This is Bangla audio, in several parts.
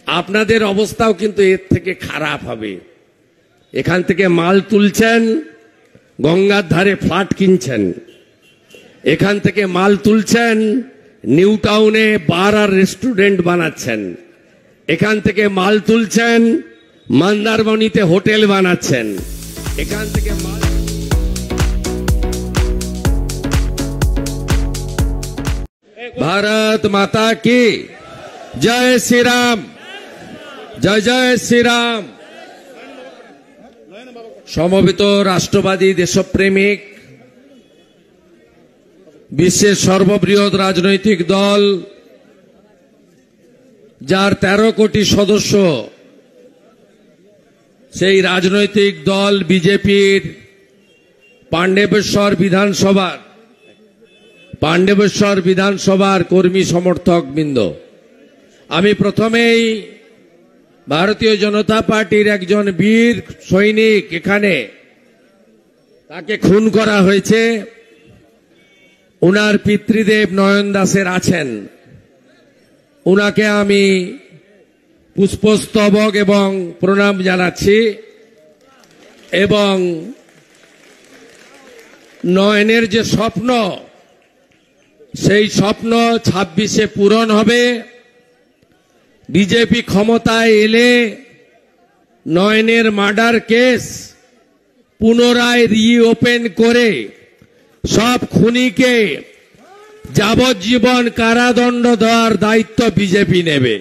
আপনাদের অবস্থাও কিন্তু এর থেকে খারাপ হবে। এখান থেকে মাল তুলছেন, গঙ্গার ধারে ফ্ল্যাট কিনছেন, এখান থেকে মাল তুলছেন, নিউ টাউনে বার আর রেস্টুরেন্ট বানাচ্ছেন, এখান থেকে মাল তুলছেন, মন্দারমণিতে হোটেল বানাচ্ছেন, এখান থেকে মাল। भारत माता की जय श्री राम, जय जय श्री राम। সমবেত রাষ্ট্রবাদী দেশপ্রেমিক বিশ্বের সর্ববৃহৎ রাজনৈতিক দল, যার 13 কোটি সদস্য, সেই রাজনৈতিক দল বিজেপির পাণ্ডবেশ্বর বিধানসভার কর্মী সমর্থক বৃন্দ, আমি প্রথমেই ভারতীয় জনতা পার্টির একজন বীর সৈনিক, এখানে তাকে খুন করা হয়েছে, উনার পিতৃদেব নয়ন দাসের আছেন, উনাকে আমি পুষ্পস্তবক এবং প্রণাম জানাচ্ছি। এবং নয়নের যে স্বপ্ন, সেই স্বপ্ন 26-এ পূরণ হবে। বিজেপি ক্ষমতায় এলে নয়নের মার্ডার কেস পুনরায় রিওপেন করে সব খুনিকে যাবজ্জীবন কারাদণ্ড দেওয়ার দায়িত্ব বিজেপি নেবে।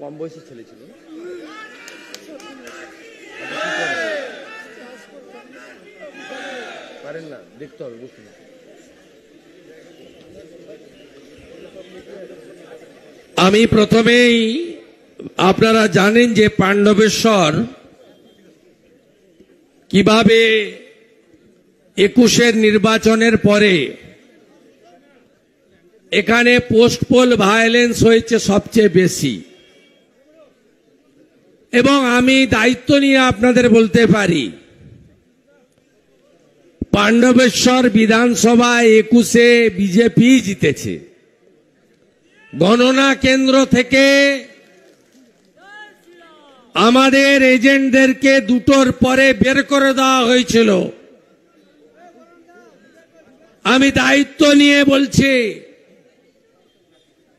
কম বয়সী ছেলে ছিল, পারেন না, দেখতে হবে, বুঝতে হবে। আমি প্রথমেই, আপনারা জানেন যে পাণ্ডবেশ্বর কিভাবে 21-এর নির্বাচনের পরে এখানে পোস্ট পোল ভায়োলেন্স হয়েছে সবচেয়ে বেশি। এবং আমি দায়িত্ব নিয়ে আপনাদের বলতে পারি, পাণ্ডবেশ্বর বিধানসভায় 21-এ বিজেপি জিতেছে। গণনা কেন্দ্র থেকে আমাদের এজেন্টদেরকে 2টোর পরে বের করে দেওয়া হয়েছিল। আমি দায়িত্ব নিয়ে বলছি,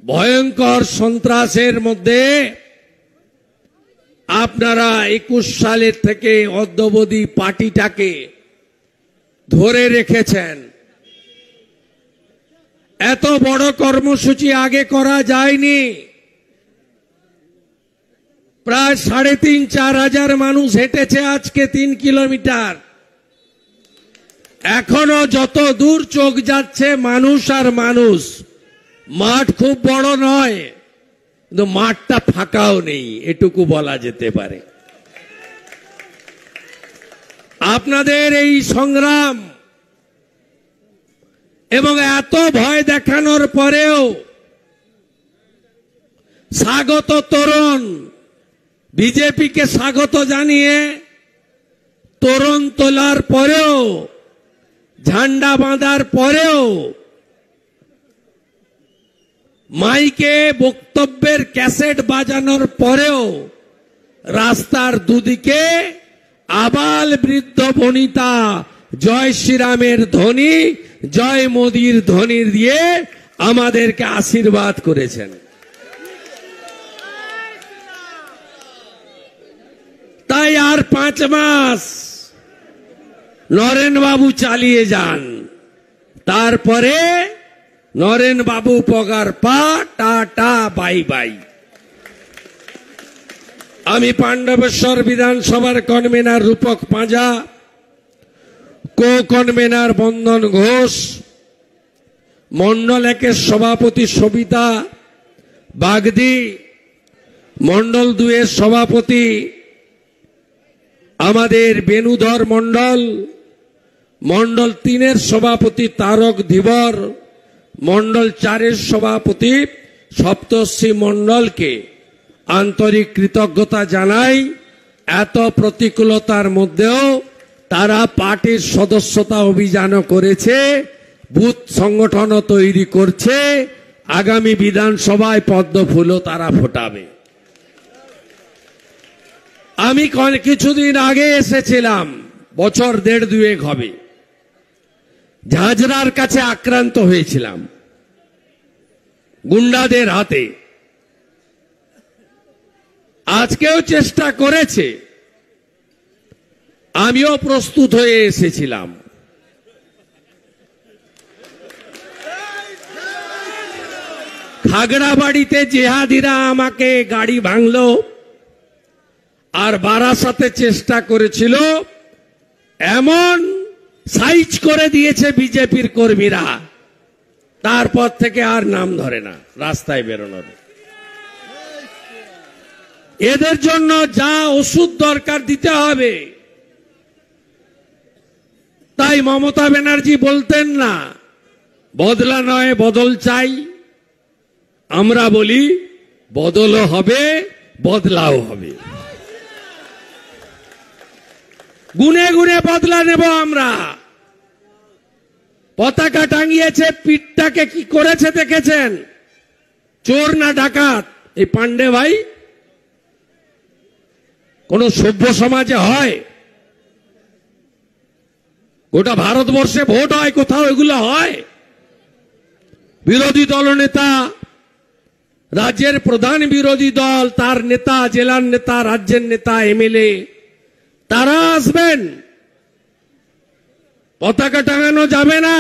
ভয়ঙ্কর সন্ত্রাসের মধ্যে আপনারা 21 সালের থেকে অদ্যাবধি পার্টিটাকে ধরে রেখেছেন। এত বড় কর্মসূচি আগে করা যায়নি। প্রায় 3,500-4 হাজার মানুষ হেঁটেছে আজকে 3 কিলোমিটার। এখনো যত দূর চোখ যাচ্ছে মানুষ আর মানুষ। মাঠ খুব বড় নয়, কিন্তু মাঠটা ফাঁকাও নেই, এটুকু বলা যেতে পারে। আপনাদের এই সংগ্রাম এবং এত ভয় দেখানোর পরেও স্বাগত তোরণ, বিজেপিকে স্বাগত জানিয়ে তোরণ তোলার পরেও, ঝান্ডা বাঁধার পরেও, মাইকে বক্তব্যের ক্যাসেট বাজানোর পরেও রাস্তার দুদিকে আবাল বৃদ্ধ বনিতা জয় শ্রীরামের ধ্বনি, জয় মোদীর ধ্বনি দিয়ে আমাদেরকে আশীর্বাদ করেছেন। তাই আর 5 মাস নরেন বাবু চালিয়ে যান, তারপরে নরেন বাবু পগার পা, টাটা বাই বাই। আমি পাণ্ডবেশ্বর বিধানসভার কনভেনার রূপক পাঁজা, কো কনভেনার বন্দন ঘোষ, মন্ডল 1-এর সভাপতি সবিতা বাগদি, মন্ডল 2-এর সভাপতি আমাদের বেনুধর মন্ডল, মন্ডল 3-এর সভাপতি তারক ধীবর, মন্ডল 4-এর সভাপতি সপ্তর্ষি মন্ডলকে আন্তরিক কৃতজ্ঞতা জানাই। এত প্রতিকূলতার মধ্যেও তারা পার্টির সদস্যতা অভিযান করেছে, বুথ সংগঠনও তৈরি করছে, আগামী বিধানসভায় পদ্ম ফুলও তারা ফোটাবে। আমি কিছুদিন আগে এসেছিলাম, বছর দেড় দুয়েক হবে, ঝাঁঝরার কাছে আক্রান্ত হয়েছিলাম গুন্ডাদের হাতে। আজকেও চেষ্টা করেছে, আমিও প্রস্তুত হয়ে এসেছিলাম। খাগড়াবাড়িতে জেহাদিরা আমাকে গাড়ি ভাঙলো, আর বারাসাতে চেষ্টা করেছিল, এমন সাইজ করে দিয়েছে বিজেপির কর্মীরা, তারপর থেকে আর নাম ধরে না রাস্তায় বেরোনোর। এদের জন্য যা ওষুধ দরকার দিতে হবে। তাই মমতা ব্যানার্জি বলতেন না বদলা নয় বদল চাই, আমরা বলি বদলও হবে বদলাও হবে। গুনে গুনে বদলা নেব আমরা। পতাকা টাঙিয়েছে, পিঠটাকে কি করেছে দেখেছেন? চোর না ডাকাত? এই পান্ডে ভাই কোন সভ্য সমাজে হয়? গোটা ভারতবর্ষে ভোট হয়, কোথাও এগুলো হয়? বিরোধী দলনেতা, রাজ্যের প্রধান বিরোধী দল, তার নেতা, জেলার নেতা, রাজ্যের নেতা, এমএলএ, তারা আসবেন। পতাকা টাঙানো যাবে না,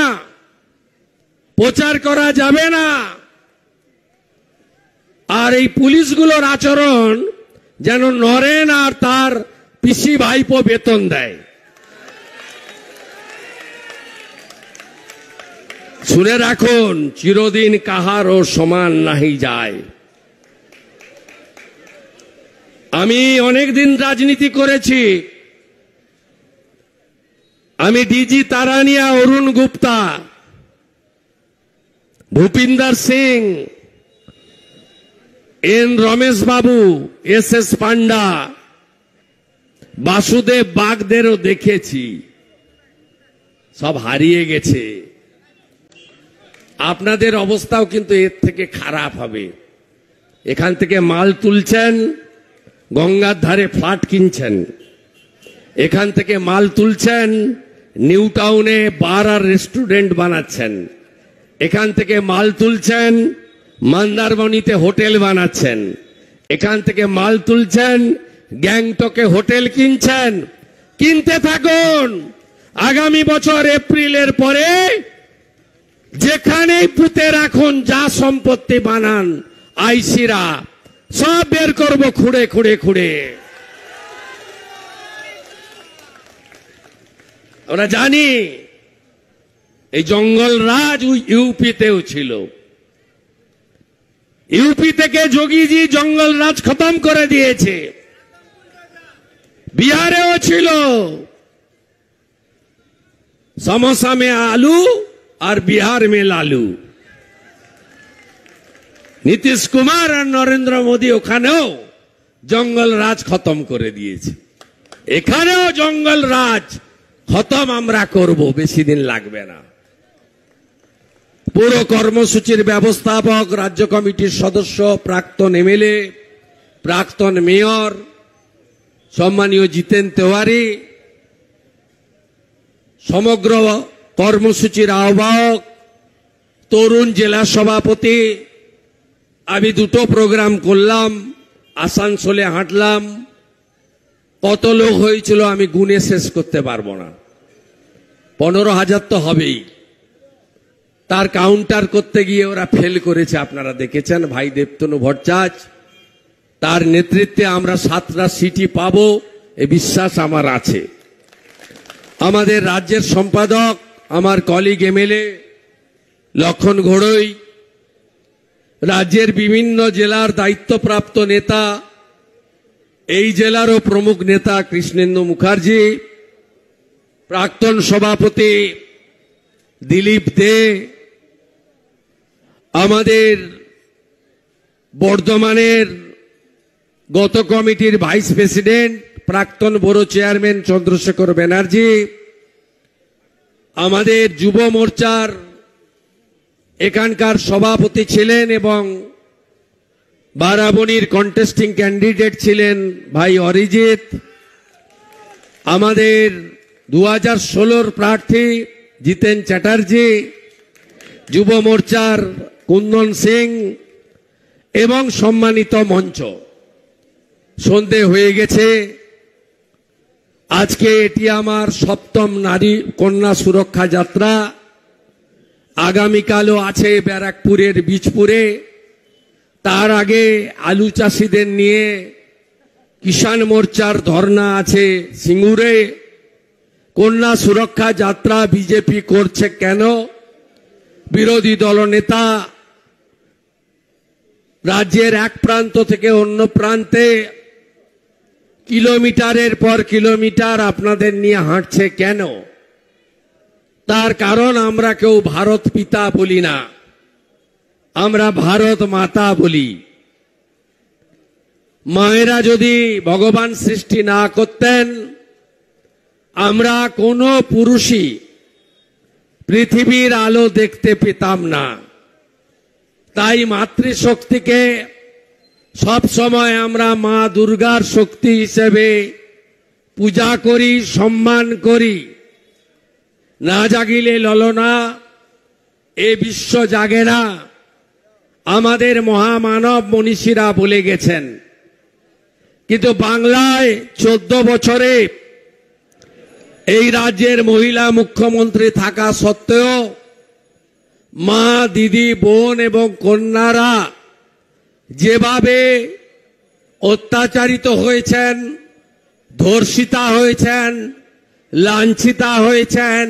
প্রচার করা যাবে না। আর এই পুলিশগুলোর আচরণ যেন নরেন আর তার পিসি ভাইপো বেতন দেয়। শুনে রাখুন, চিরদিন কাহারও সমান নাহি যায়। আমি অনেকদিন রাজনীতি করেছি। আমি ডিজি তারানিয়া, অরুণ গুপ্তা, ভূপিন্দর সিং, এন রমেশ বাবু, এস পান্ডা, বাসুদেব বাগদেরও দেখেছি, সব হারিয়ে গেছে। আপনাদের অবস্থাও কিন্তু এর থেকে খারাপ হবে। এখান থেকে মাল তুলছেন, গঙ্গার ধারে ফ্ল্যাট কিনছেন, এখান থেকে মাল তুলছেন, নিউ টাউনে বার আর রেস্টুরেন্ট বানাচ্ছেন, এখান থেকে মাল তুলছেন, মন্দারমণিতে হোটেল বানাচ্ছেন, এখান থেকে মাল তুলছেন, গ্যাংটকে হোটেল কিনছেন। কিনতে থাকুন। আগামী বছর এপ্রিলের পরে যেখানেই পুঁতে রাখুন, যা সম্পত্তি বানান, আইসিরা সব বের করব খুঁড়ে খুঁড়ে খুঁড়ে। আমরা জানি এই জঙ্গল রাজ ইউপিতেও ছিল। ইউপি থেকে যোগীজি জঙ্গল রাজ খতম করে দিয়েছে। বিহারেও ছিল। समोसा में आलू और बिहार में लालू। নীতিশ কুমার আর নরেন্দ্র মোদী ওখানেও জঙ্গল রাজ খতম করে দিয়েছে। এখানেও জঙ্গল রাজ খতম আমরা করব, বেশি দিন লাগবে না। পুরো কর্মসূচির ব্যবস্থাপক, রাজ্য কমিটির সদস্য, প্রাক্তন এমএলএ, প্রাক্তন মেয়র, সম্মানীয় জিতেন তেওয়ারি, সমগ্র কর্মসূচির আহ্বায়ক, তরুণ জেলা সভাপতি, আমি দুটো প্রোগ্রাম করলাম, আসানসোলে হাঁটলাম, কত লোক হয়েছিল আমি গুনে শেষ করতে পারবো না। 15,000 তো হবেই। তার কাউন্টার করতে গিয়ে ওরা ফেল করেছে, আপনারা দেখেছেন। ভাই দেবতনু ভট্টাচার্য, তার নেতৃত্বে আমরা 7টা সিটই পাবো, এই বিশ্বাস আমার আছে। আমাদের রাজ্যের সম্পাদক, আমার কলিগ এমএলএ লক্ষণ ঘোড়ই, রাজ্যের বিভিন্ন জেলার দায়িত্বপ্রাপ্ত নেতা, এই জেলারও প্রমুখ নেতা কৃষ্ণেন্দু মুখার্জি, প্রাক্তন সভাপতি দিলীপ দে, আমাদের বর্ধমানের গত কমিটির ভাইস প্রেসিডেন্ট, প্রাক্তন বড় চেয়ারম্যান চন্দ্রশেখর ব্যানার্জি, আমাদের যুব মোর্চার এখানকার সভাপতি ছিলেন এবং বারাবণীর কন্টেস্টিং ক্যান্ডিডেট ছিলেন ভাই অরিজিৎ। আমাদের 2016 প্রার্থী জিতেন চ্যাটার্জি, যুব মোর্চার কুন্দন সিং এবং সম্মানিত মঞ্চ। সন্ধে হয়ে গেছে। আজকে এটি আমার 7ম নারী কন্যা সুরক্ষা যাত্রা। আগামীকালও আছে ব্যারাকপুরের বীজপুরে। তার আগে আলু চাষিদের নিয়ে কিষাণ মোর্চার ধর্ণা আছে সিঙ্গুরে। কন্যা সুরক্ষা যাত্রা বিজেপি করছে কেন? বিরোধী দলনেতা রাজ্যের এক প্রান্ত থেকে অন্য প্রান্তে কিলোমিটারের পর কিলোমিটার আপনাদের নিয়ে হাঁটছে কেন? তার কারণ আমরা কেউ ভারত পিতা বলি না, আমরা ভারত মাতা বলি। মায়েরা যদি ভগবান সৃষ্টি না করতেন, আমরা কোনো পুরুষই পৃথিবীর আলো দেখতে পেতাম না। তাই মাতৃশক্তিকে সব সময় আমরা মা দুর্গার শক্তি হিসেবে পূজা করি, সম্মান করি। না জাগিলে ললনা, এ বিশ্ব জাগে না, আমাদের মহামানব মনীষীরা বলে গেছেন। কিন্তু বাংলায় 14 বছরে এই রাজ্যের মহিলা মুখ্যমন্ত্রী থাকা সত্ত্বেও মা, দিদি, বোন এবং কন্যারা যেভাবে অত্যাচারিত হয়েছেন, ধর্ষিতা হয়েছেন, লাঞ্ছিতা হয়েছেন,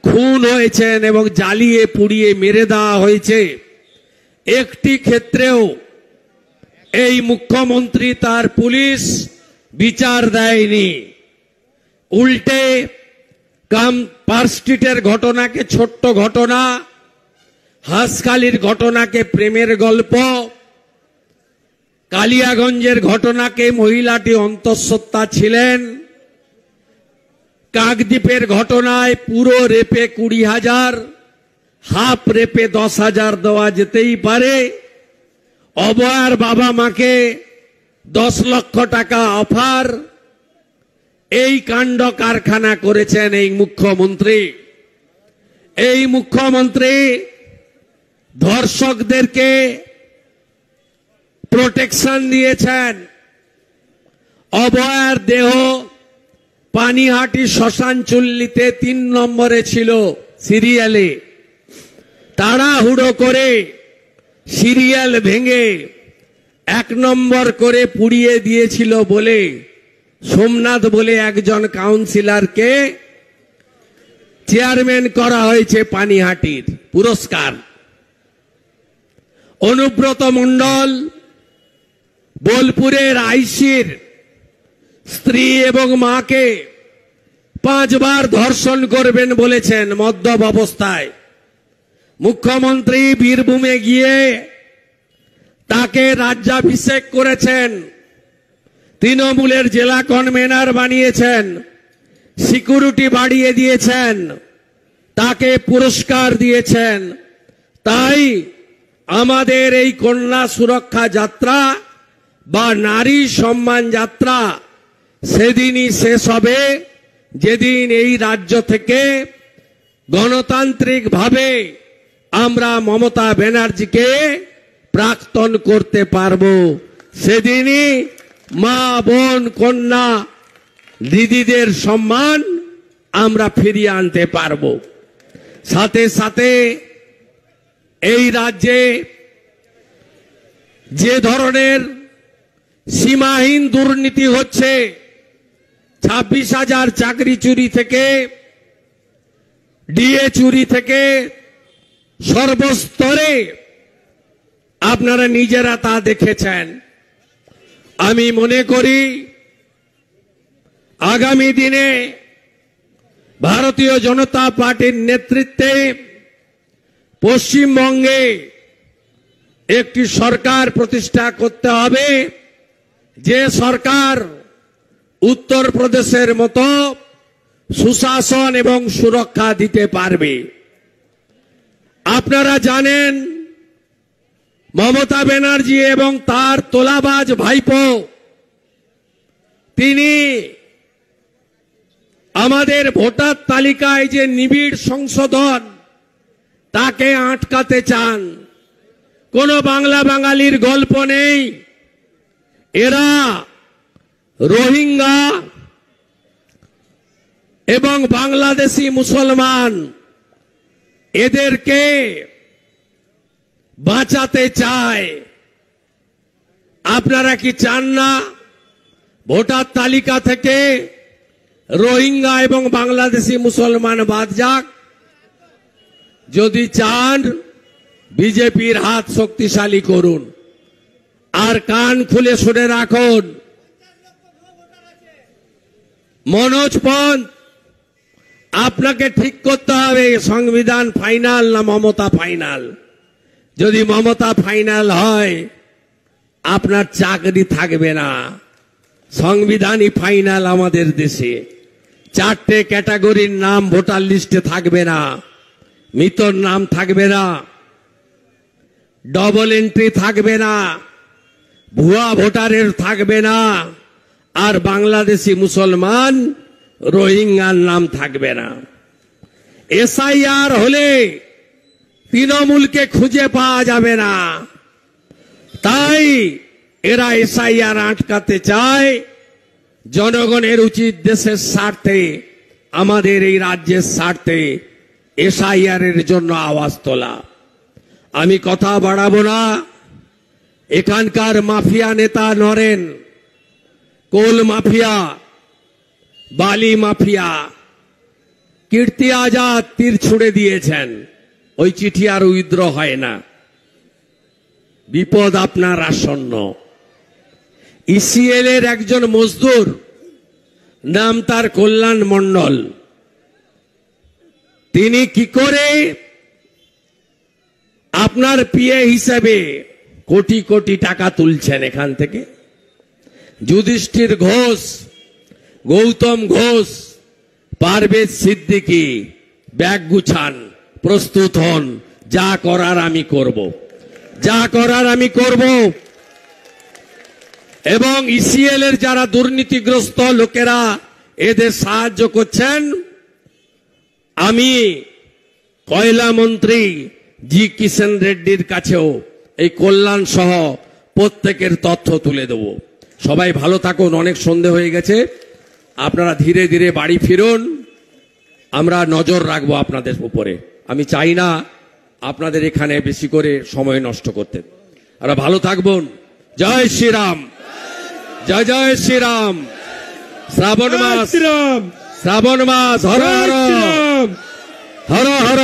খুন হয়েছেন এবং জ্বালিয়ে পুড়িয়ে মেরে দেওয়া হয়েছে, একটি ক্ষেত্রেও এই মুখ্যমন্ত্রী তার পুলিশ বিচার দেয়নি। উল্টে পার্ক স্ট্রিটের ঘটনাকে ছোট্ট ঘটনা, হাঁসখালির ঘটনাকে প্রেমের গল্প, কালিয়াগঞ্জের ঘটনাকে মহিলাটি অন্তঃসত্ত্বা ছিলেন, কাকদ্বীপের ঘটনায় পুরো রেপে 20,000, হাফ রেপে 10,000 দেওয়া যেতেই পারে, অবয়ার বাবা মাকে 10 লক্ষ টাকা অফার, এই কাণ্ড কারখানা করেছেন এই মুখ্যমন্ত্রী। এই মুখ্যমন্ত্রী ধর্ষকদেরকে প্রোটেকশন দিয়েছেন। অবয়ার দেহ পানিহাটি শ্মশান চুল্লিতে 3 নম্বরে ছিল সিরিয়ালে। তাড়াহুড়ো করে সিরিয়াল ভেঙে 1 নম্বর করে পুড়িয়ে দিয়েছিল বলে সোমনাথ বলে একজন কাউন্সিলরকে চেয়ারম্যান করা হয়েছে পানিহাটির পুরস্কার। অনুব্রত মণ্ডল বোলপুরের আইসির স্ত্রী এবং মাকে 5 বার ধর্ষণ করবেন বলেছেন মদ্যপ অবস্থায়। মুখ্যমন্ত্রী বীরভূমে গিয়ে তাকে রাজ্যাভিষেক করেছেন, তৃণমূলের জেলা কনভেনার বানিয়েছেন, সিকিউরিটি বাড়িয়ে দিয়েছেন, তাকে পুরস্কার দিয়েছেন। তাই আমাদের এই কন্যা সুরক্ষা যাত্রা বা নারী সম্মান যাত্রা সেদিনই শেষ হবে যেদিন এই রাজ্য থেকে গণতান্ত্রিকভাবে আমরা মমতা ব্যানার্জিকে প্রাক্তন করতে পারব। সেদিনই মা, বোন, কন্যা, দিদিদের সম্মান আমরা ফিরিয়ে আনতে পারব। সাথে সাথে এই রাজ্যে যে ধরনের সীমাহীন দুর্নীতি হচ্ছে, 26,000 চাকরি চুরি থেকে, ডিএ চুরি থেকে সর্বস্তরে আপনারা নিজেরা তা দেখেছেন। আমি মনে করি আগামী দিনে ভারতীয় জনতা পার্টির নেতৃত্বে পশ্চিমবঙ্গে একটি সরকার প্রতিষ্ঠা করতে হবে, যে সরকার উত্তরপ্রদেশের মতো সুশাসন এবং সুরক্ষা দিতে পারবে। আপনারা জানেন মমতা ব্যানার্জি এবং তার তোলাবাজ ভাইপো তিনি আমাদের ভোটার তালিকায় যে নিবিড় সংশোধন তাকে আটকাতে চান। কোনো বাংলা বাঙালির গল্প নেই। এরা রোহিঙ্গা এবং বাংলাদেশি মুসলমান এদেরকে বাঁচাতে চায়। আপনারা কি চান না ভোটার তালিকা থেকে রোহিঙ্গা এবং বাংলাদেশি মুসলমান বাদ যাক? যদি চান বিজেপির হাত শক্তিশালী করুন আর কান খুলে শুনে রাখুন। মনোজ পন্থ, আপনাকে ঠিক করতে হবে সংবিধান ফাইনাল না মমতা ফাইনাল। যদি মমতা ফাইনাল হয় আপনার চাকরি থাকবে না। সংবিধানই ফাইনাল আমাদের দেশে। 4টে ক্যাটাগরির নাম ভোটার লিস্টে থাকবে না, মৃতর নাম থাকবে না, ডবল এন্ট্রি থাকবে না, ভুয়া ভোটারের থাকবে না, আর বাংলাদেশি মুসলমান রোহিঙ্গার নাম থাকবে না। এসআইআর হলে তৃণমূলকে খুঁজে পাওয়া যাবে না। তাই এরা এসআইআর আটকাতে চায়। জনগণের উচিত দেশের স্বার্থে, আমাদের এই রাজ্যের স্বার্থে এসআইআর এর জন্য আওয়াজ তোলা। আমি কথা বাড়াবো না। এখানকার মাফিয়া নেতা নরেন, কোল মাফিয়া, বালি মাফিয়া, কীর্তি আজাদ তীর ছুড়ে দিয়েছেন। ওই চিঠি আর উইথড্র হয় না। বিপদ আপনার আসন্ন। ইসিএল এর একজন মজদুর, নাম তার কল্যাণ মণ্ডল, তিনি কি করে আপনার পিএ হিসেবে কোটি কোটি টাকা তুলছেন এখান থেকে? যুধিষ্ঠির ঘোষ, গৌতম ঘোষ, পারভেজ সিদ্দিকী ব্যাগ গুছান, প্রস্তুত হন। যা করার আমি করব, যা করার আমি করব। এবং ইসিএল এর যারা দুর্নীতিগ্রস্ত লোকেরা এদের সাহায্য করছেন, আমি কয়লা মন্ত্রী জি কিষেন রেড্ডির কাছেও এই কল্যাণ সহ প্রত্যেকের তথ্য তুলে দেব। সবাই ভালো থাকুন। অনেক সন্ধে হয়ে গেছে, আপনারা ধীরে ধীরে বাড়ি ফিরুন। আমরা নজর রাখবো আপনাদের উপরে। আমি চাই না আপনাদের এখানে বেশি করে সময় নষ্ট করতে। আমরা ভালো থাকবেন। জয় শ্রীরাম, জয় জয় শ্রীরাম। শ্রাবণ মাস, শ্রাবণ মাস, হর হর হর হর।